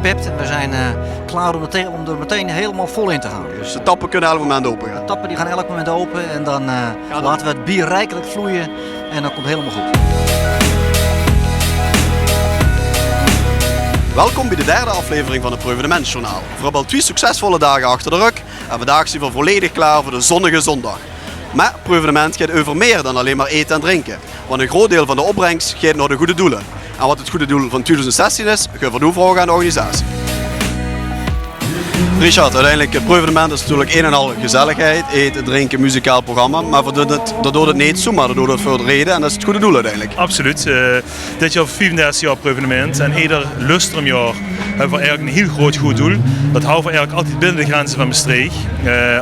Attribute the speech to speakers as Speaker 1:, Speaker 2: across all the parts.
Speaker 1: gepept en we zijn klaar om er meteen helemaal vol in te gaan.
Speaker 2: Dus de tappen kunnen elk moment open gaan?
Speaker 1: De tappen die gaan elk moment open en dan laten we het bier rijkelijk vloeien en dan komt het helemaal goed.
Speaker 2: Welkom bij de derde aflevering van het Proevenementsjournaal. We hebben al 2 succesvolle dagen achter de rug en vandaag zijn we volledig klaar voor de zonnige zondag. Maar het Proevenement gaat over meer dan alleen maar eten en drinken. Want een groot deel van de opbrengst gaat naar de goede doelen. En wat het goede doel van 2016 is, gaan we nu vragen aan de organisatie. Richard, uiteindelijk het Proevenement is natuurlijk een en al gezelligheid, eten, drinken, muzikaal programma. Maar we doen het niet zomaar, we doen het voor de reden en dat is het goede doel uiteindelijk.
Speaker 3: Absoluut. Dit jaar 34 jaar Proevenement en ieder lustrumjaar hebben we eigenlijk een heel groot goed doel. Dat houden we eigenlijk altijd binnen de grenzen van Maastricht.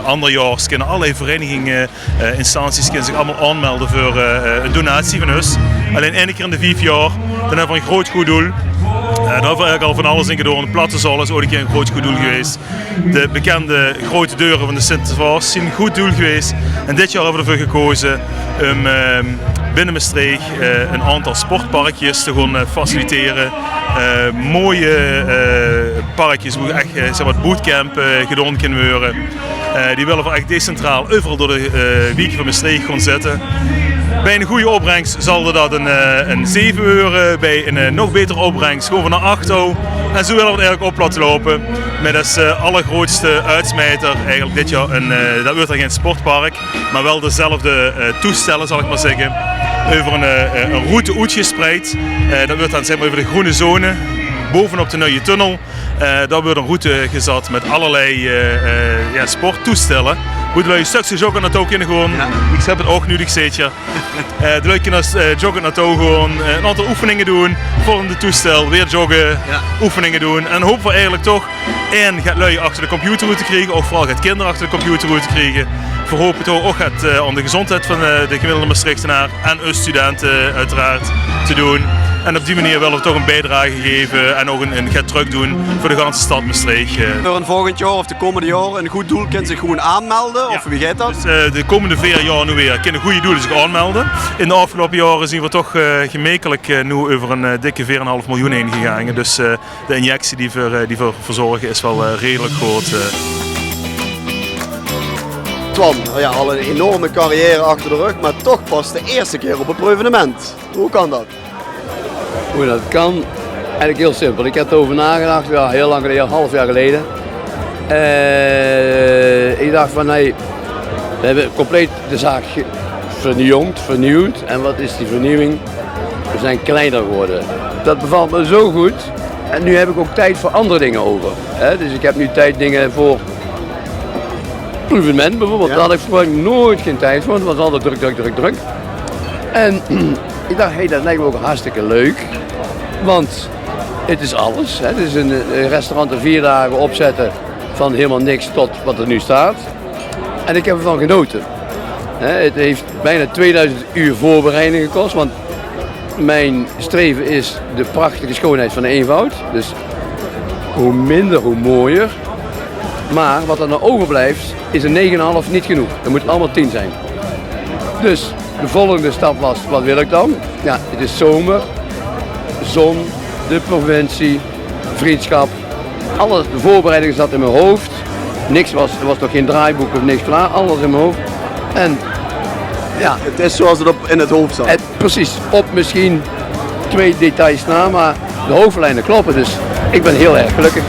Speaker 3: Ander jaar kunnen allerlei verenigingen, instanties kunnen zich allemaal aanmelden voor een donatie van ons. Alleen 1 keer in de 5 jaar, dan hebben we een groot goed doel. Daar hebben we eigenlijk al van alles in gedaan. De plattezaal is ooit een keer een groot goed doel geweest. De bekende grote deuren van de Sint-Vaas zijn een goed doel geweest. En dit jaar hebben we ervoor gekozen om binnen Maastricht een aantal sportparkjes te gaan faciliteren. Mooie parkjes waar echt wat bootcamp gedaan kunnen worden. Die willen we echt decentraal overal door de wijk van Maastricht gaan zetten. Bij een goede opbrengst zal dat een 7 euro, bij een nog betere opbrengst gewoon van een 8 euro. En zo willen we het eigenlijk op laten lopen. Met als allergrootste uitsmijter eigenlijk dit jaar, dat wordt er geen sportpark, maar wel dezelfde toestellen zal ik maar zeggen. Over een route uitgespreid. Dat wordt dan zeg maar over de groene zone, bovenop de nieuwe tunnel. Daar wordt een route gezet met allerlei sporttoestellen. Hoe de lui stukjes joggen naartoe kunnen gewoon. Ja. Ik heb het ook nu, ik zit je. De lui kunnen joggen naartoe gewoon, een aantal oefeningen doen. Volgende toestel, weer joggen, oefeningen doen. En hopen we eigenlijk toch, gaat lui achter de computer te krijgen, ook vooral gaat kinderen achter de computer te krijgen. We hopen toch ook aan de gezondheid van de gemiddelde Maastrichtenaar en onze studenten uiteraard te doen. En op die manier willen we toch een bijdrage geven en ook een truc doen voor de ganse stad Maastricht.
Speaker 2: Voor een volgend jaar of de komende jaren een goed doel kan zich gewoon aanmelden? Of wie gaat dat?
Speaker 3: Dus, de komende 4 jaar nu weer kunnen goede doelen zich aanmelden. In de afgelopen jaren zien we toch gemekelijk nu over een dikke 4,5 miljoen heen gegaan. Dus de injectie die we verzorgen is wel redelijk groot.
Speaker 2: Twan, ja, al een enorme carrière achter de rug, maar toch pas de eerste keer op een Proevenement. Hoe kan dat?
Speaker 4: Hoe dat kan? Eigenlijk heel simpel. Ik heb erover nagedacht, ja, heel lang geleden, een half jaar geleden. Ik dacht van, hey, we hebben compleet de zaak vernieuwd. En wat is die vernieuwing? We zijn kleiner geworden. Dat bevalt me zo goed. En nu heb ik ook tijd voor andere dingen over. Dus ik heb nu dingen voor Proevenement bijvoorbeeld. Daar had ik gewoon nooit geen tijd voor. Het was altijd druk. En ik dacht, hey, dat lijkt me ook hartstikke leuk. Want het is alles. Het is een restaurant in 4 dagen opzetten van helemaal niks tot wat er nu staat. En ik heb ervan genoten. Het heeft bijna 2000 uur voorbereiding gekost. Want mijn streven is de prachtige schoonheid van de eenvoud. Dus hoe minder, hoe mooier. Maar wat er nou overblijft, is een 9,5 niet genoeg. Er moet allemaal 10 zijn. Dus de volgende stap was, wat wil ik dan? Ja, het is zomer, zon, de provincie, vriendschap. Alles, de voorbereiding zat in mijn hoofd. Er was nog geen draaiboek of niks klaar, alles in mijn hoofd. En ja.
Speaker 2: Het is zoals het in het hoofd zat.
Speaker 4: Precies, op misschien 2 details na, maar de hoofdlijnen kloppen. Dus ik ben heel erg gelukkig.